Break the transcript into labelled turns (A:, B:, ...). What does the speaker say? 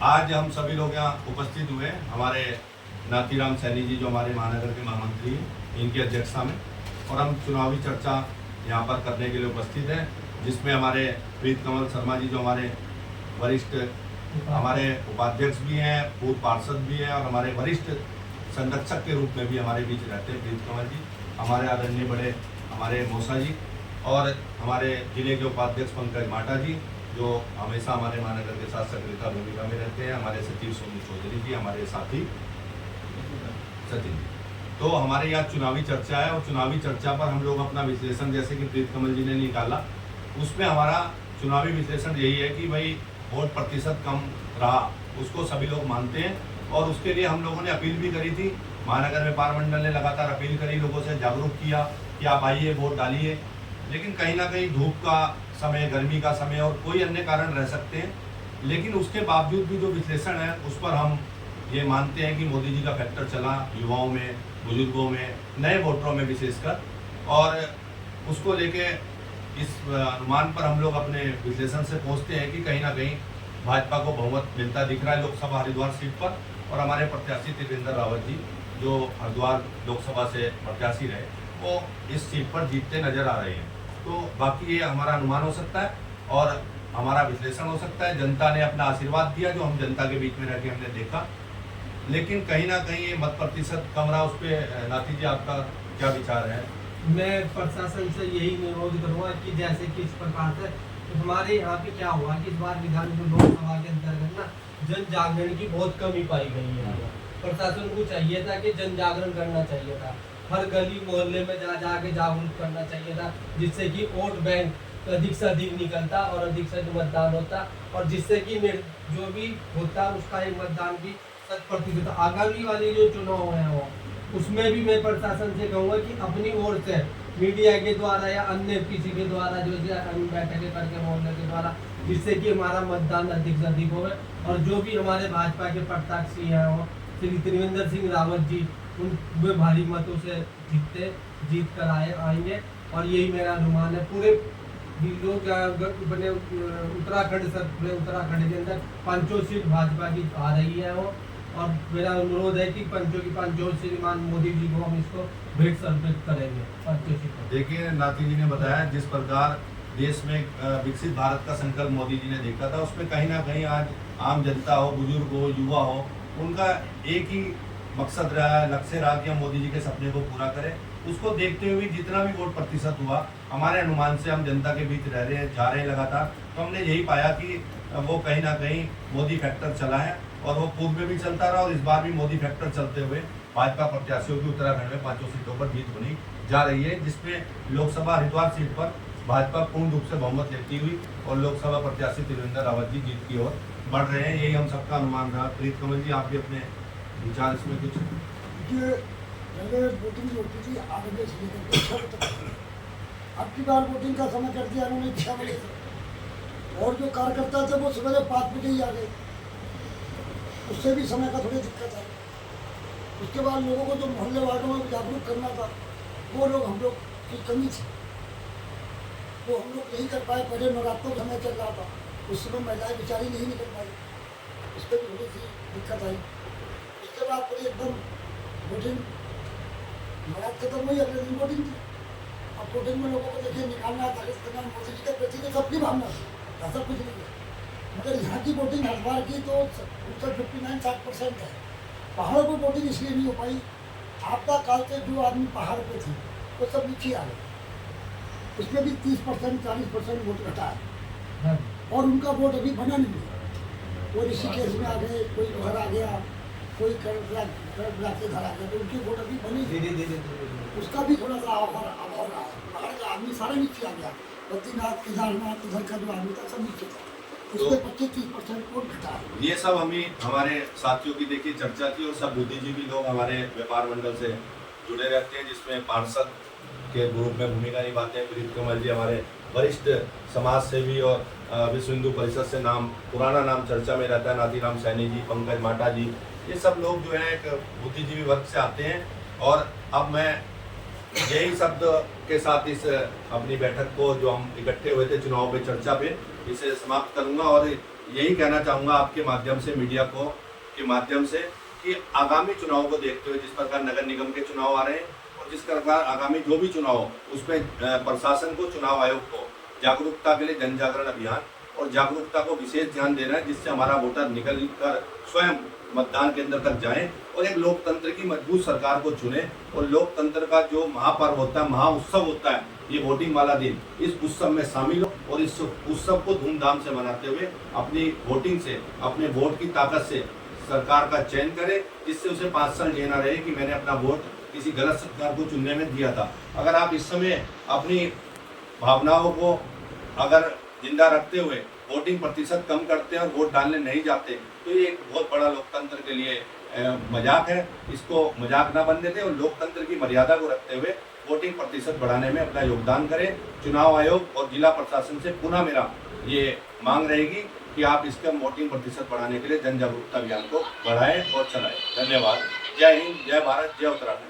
A: आज हम सभी लोग यहाँ उपस्थित हुए हमारे नाथीराम सैनी जी जो हमारे महानगर के महामंत्री हैं, इनकी अध्यक्षता में, और हम चुनावी चर्चा यहाँ पर करने के लिए उपस्थित हैं, जिसमें हमारे प्रीत कमल शर्मा जी जो हमारे वरिष्ठ हमारे उपाध्यक्ष भी हैं, पूर्व पार्षद भी हैं, और हमारे वरिष्ठ संरक्षक के रूप में भी हमारे बीच रहते हैं प्रीत कमल जी, हमारे आदरणीय बड़े हमारे मौसा जी, और हमारे जिले के उपाध्यक्ष पंकज माटा जी जो हमेशा हमारे महानगर के साथ सक्रियता भूमिका में रहते हैं, हमारे सचिव सोनू चौधरी जी, हमारे साथी सचिन जी। तो हमारे यहाँ चुनावी चर्चा है, और चुनावी चर्चा पर हम लोग अपना विश्लेषण, जैसे कि प्रीत कमल जी ने निकाला, उसमें हमारा चुनावी विश्लेषण यही है कि भाई वोट प्रतिशत कम रहा, उसको सभी लोग मानते हैं, और उसके लिए हम लोगों ने अपील भी करी थी। महानगर व्यापार मंडल ने लगातार अपील करी, लोगों से जागरूक किया कि आप आइए वोट डालिए, लेकिन कहीं ना कहीं धूप का समय, गर्मी का समय और कोई अन्य कारण रह सकते हैं, लेकिन उसके बावजूद भी जो विश्लेषण है उस पर हम ये मानते हैं कि मोदी जी का फैक्टर चला युवाओं में, बुजुर्गों में, नए वोटरों में विशेषकर, और उसको लेके इस अनुमान पर हम लोग अपने विश्लेषण से पहुंचते हैं कि कहीं ना कहीं भाजपा को बहुमत मिलता दिख रहा है लोकसभा हरिद्वार सीट पर, और हमारे प्रत्याशी त्रिवेंद्र रावत जी जो हरिद्वार लोकसभा से प्रत्याशी रहे वो इस सीट पर जीतते नजर आ रहे हैं। तो बाकी ये हमारा अनुमान हो सकता है और हमारा विश्लेषण हो सकता है। जनता ने अपना आशीर्वाद दिया जो हम जनता के बीच में रह के हमने देखा, लेकिन कहीं ना कहीं ये मत प्रतिशत कम रहा, उस पर नाथी जी आपका क्या विचार है?
B: मैं प्रशासन से यही अनुरोध करूँगा कि जैसे कि इस प्रकार से हमारे यहाँ पे क्या हुआ कि इस बार लोकसभा के अंतर्गत ना जन जागरण की बहुत कमी पाई गई है। प्रशासन को चाहिए था कि जन जागरण करना चाहिए था, हर गली मोहल्ले में जा के जागरूक करना चाहिए था, जिससे कि वोट बैंक अधिक से अधिक निकलता और अधिक से अधिक मतदान होता, और जिससे कि जो भी होता उसका एक मतदान भी 100% आगामी वाली जो चुनाव है वो उसमें भी मैं प्रशासन से कहूँगा कि अपनी ओर से मीडिया के द्वारा या अन्य किसी के द्वारा जो बैठकें करके मोहल्ले के द्वारा, जिससे कि हमारा मतदान अधिक से अधिक हो, और जो भी हमारे भाजपा के प्रत्याशी हैं वो श्री त्रिवेंद्र सिंह रावत जी उन वे भारी मतों से जीत कर आएंगे, और यही मेरा अनुमान है। पूरे लोग अपने उत्तराखंड के अंदर 5 सीट भाजपा की आ रही है वो, और मेरा अनुरोध है कि पंचों श्रीमान मोदी जी को हम इसको भेंट समर्पित करेंगे 5 सीट।
A: देखिए नाथी जी ने बताया जिस प्रकार देश में विकसित भारत का संकल्प मोदी जी ने देखा था, उसमें कहीं ना कहीं आज आम जनता हो, बुजुर्ग हो, युवा हो, उनका एक ही मकसद रहा है, लक्ष्य रहा कि हम मोदी जी के सपने को पूरा करें। उसको देखते हुए जितना भी वोट प्रतिशत हुआ, हमारे अनुमान से हम जनता के बीच रह रहे हैं, जा रहे हैं लगातार, तो हमने यही पाया कि वो कहीं ना कहीं मोदी फैक्टर चला है, और वो पूर्व में भी चलता रहा, और इस बार भी मोदी फैक्टर चलते हुए भाजपा प्रत्याशियों की उत्तराखंड में 5 सीटों पर जीत होनी जा रही है, जिसमें लोकसभा हरिद्वार सीट पर भाजपा पूर्ण रूप से बहुमत लेती हुई और लोकसभा प्रत्याशी त्रिवेंद्र रावत जी जीत की ओर बढ़ रहे हैं। यही हम सबका अनुमान रहा। प्रीत कमल जी, आप भी अपने विचार इसमें कुछ?
C: पहले वोटिंग होती थी 8 बजे से लेकर 6 बजे तक, अब की बार वोटिंग का समय कर दिया उन्होंने 6 बजे से, और जो कार्यकर्ता थे वो सुबह 5 बजे ही आ गए, उससे भी समय का थोड़ी दिक्कत है। उसके बाद लोगों को जो मोहल्ले वार्डों में जागरूक करना था वो लोग हम लोग की कमी थी, वो हम लोग नहीं कर पाए। पहले नवरात्रों का समय चल रहा था, उस समय महिलाएं बेचारी नहीं निकल पाई, उस पर भी थोड़ी सी दिक्कत आई। उसके बाद पूरी एकदम वोटिंग नवरात्र खत्म हुई, अगले दिन वोटिंग थी। अब वोटिंग में लोगों को देखिए निकालना था, मोदी जी के प्रति तो सबकी भावना थी, ऐसा कुछ नहीं है। मगर यहाँ की वोटिंग हरिद्वार की तो 59-60% है। पहाड़ों पर वोटिंग इसलिए नहीं हो पाई, आपदा काल से जो आदमी पहाड़ पे थे वो सब नीचे आ गए, उसमें भी 30% 40% वोट घटा है, और उनका वोट अभी बना नहीं है। वो ऋषिकेश में आ गए, कोई घर आ गया, कोई ब्लॉक के घर आ गया, तो उनकी वोट अभी बनी धीरे, उसका भी थोड़ा सा अभाव रहा है। पहाड़ का आदमी सारा नीचे आ गया, बद्रीनाथ केदारनाथ इधर का जो आदमी था सब नीचे था, उसमें 25-30% वोट घटा है।
A: ये सब हमारे साथियों की देखिए चर्चा थी, और सब बुद्धिजीवी लोग हमारे व्यापार मंडल से जुड़े रहते हैं, जिसमें पार्षद के रूप में भूमिका निभाते हैं प्रीत कमल जी, हमारे वरिष्ठ समाज सेवी और विश्व हिंदू परिषद से पुराना नाम चर्चा में रहता है नाथीराम सैनी जी, पंकज माटा जी, ये सब लोग जो है एक बुद्धिजीवी वर्ग से आते हैं। और अब मैं यही शब्द के साथ इस अपनी बैठक को जो हम इकट्ठे हुए थे चुनाव पे चर्चा पे, इसे समाप्त करूंगा, और यही कहना चाहूँगा आपके माध्यम से, मीडिया को के माध्यम से, कि आगामी चुनाव को देखते हुए जिस प्रकार नगर निगम के चुनाव आ रहे हैं और जिस प्रकार आगामी जो भी चुनाव हो उसमें प्रशासन को, चुनाव आयोग को जागरूकता के लिए जन जागरण अभियान और जागरूकता को विशेष ध्यान देना है, जिससे हमारा वोटर निकल कर स्वयं मतदान केंद्र तक जाएं और एक लोकतंत्र की मजबूत सरकार को चुने। और लोकतंत्र का जो महापर्व होता है, महाउत्सव होता है, ये वोटिंग वाला दिन, इस उत्सव में शामिल हो और इस उत्सव को धूमधाम से मनाते हुए अपनी वोटिंग से, अपने वोट की ताकत से सरकार का चयन करे, जिससे उसे 5 साल ये ना रहे कि मैंने अपना वोट किसी गलत सरकार को चुनने में दिया था। अगर आप इस समय अपनी भावनाओं को अगर जिंदा रखते हुए वोटिंग प्रतिशत कम करते हैं और वोट डालने नहीं जाते, तो ये एक बहुत बड़ा लोकतंत्र के लिए मजाक है। इसको मजाक ना बनने दें और लोकतंत्र की मर्यादा को रखते हुए वोटिंग प्रतिशत बढ़ाने में अपना योगदान करें। चुनाव आयोग और जिला प्रशासन से पुनः मेरा ये मांग रहेगी कि आप इसका वोटिंग प्रतिशत बढ़ाने के लिए जन जागरूकता अभियान को बढ़ाएं और चलाएं। धन्यवाद। जय हिंद, जय भारत, जय उत्तराखंड।